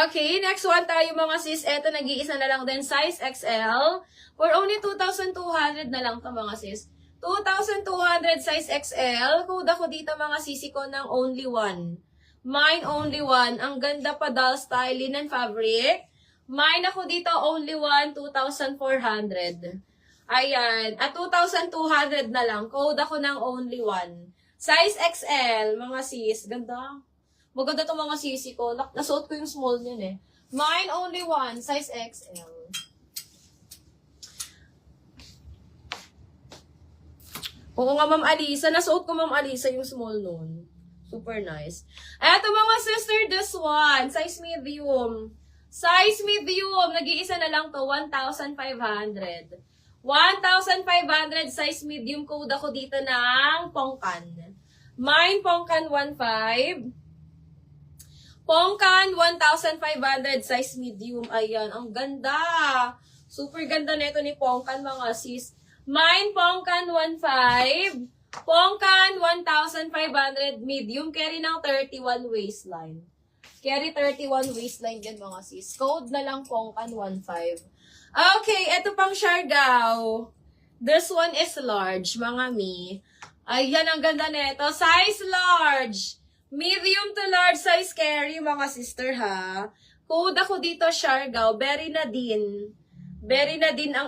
Okay, next one tayo mga sis. Eto, nag-iisa na lang din. Size XL. For only 2,200 na lang to mga sis. 2,200 size XL. Code ako dito mga sisi ko ng only one. Mine only one. Ang ganda pa doll style, linen fabric. Mine ako dito only one, 2,400. Ayan. At 2,200 na lang. Code ako ng only one. Size XL, mga sis. Ganda. Maganda itong mga sisi ko. Nasuot ko yung small niyan eh. Mine only one, size XL. Oo nga, Ma'am Alisa. Nasuot ko, Ma'am Alisa, yung small nun. Super nice. Eto mga sister, this one. Size medium. Size medium. Nag-iisa na lang to, 1,500. 1,500 size medium. Code ako dito ng Pongkan. Mine Pongkan 1,500. Pongkan, 1,500 size medium. Ayan, ang ganda. Super ganda nito ni Pongkan, mga sis. Mine, Pongkan, 1,500. Pongkan, 1,500 medium. Carry ng 31 waistline. Carry 31 waistline din, mga sis. Code na lang Pongkan, 1,500. Okay, ito pang Siargao. This one is large, mga mi. Ayan, ang ganda nito. Size large. Medium to large size carry, mga sister, ha. Code ako dito, Siargao. Very na din ang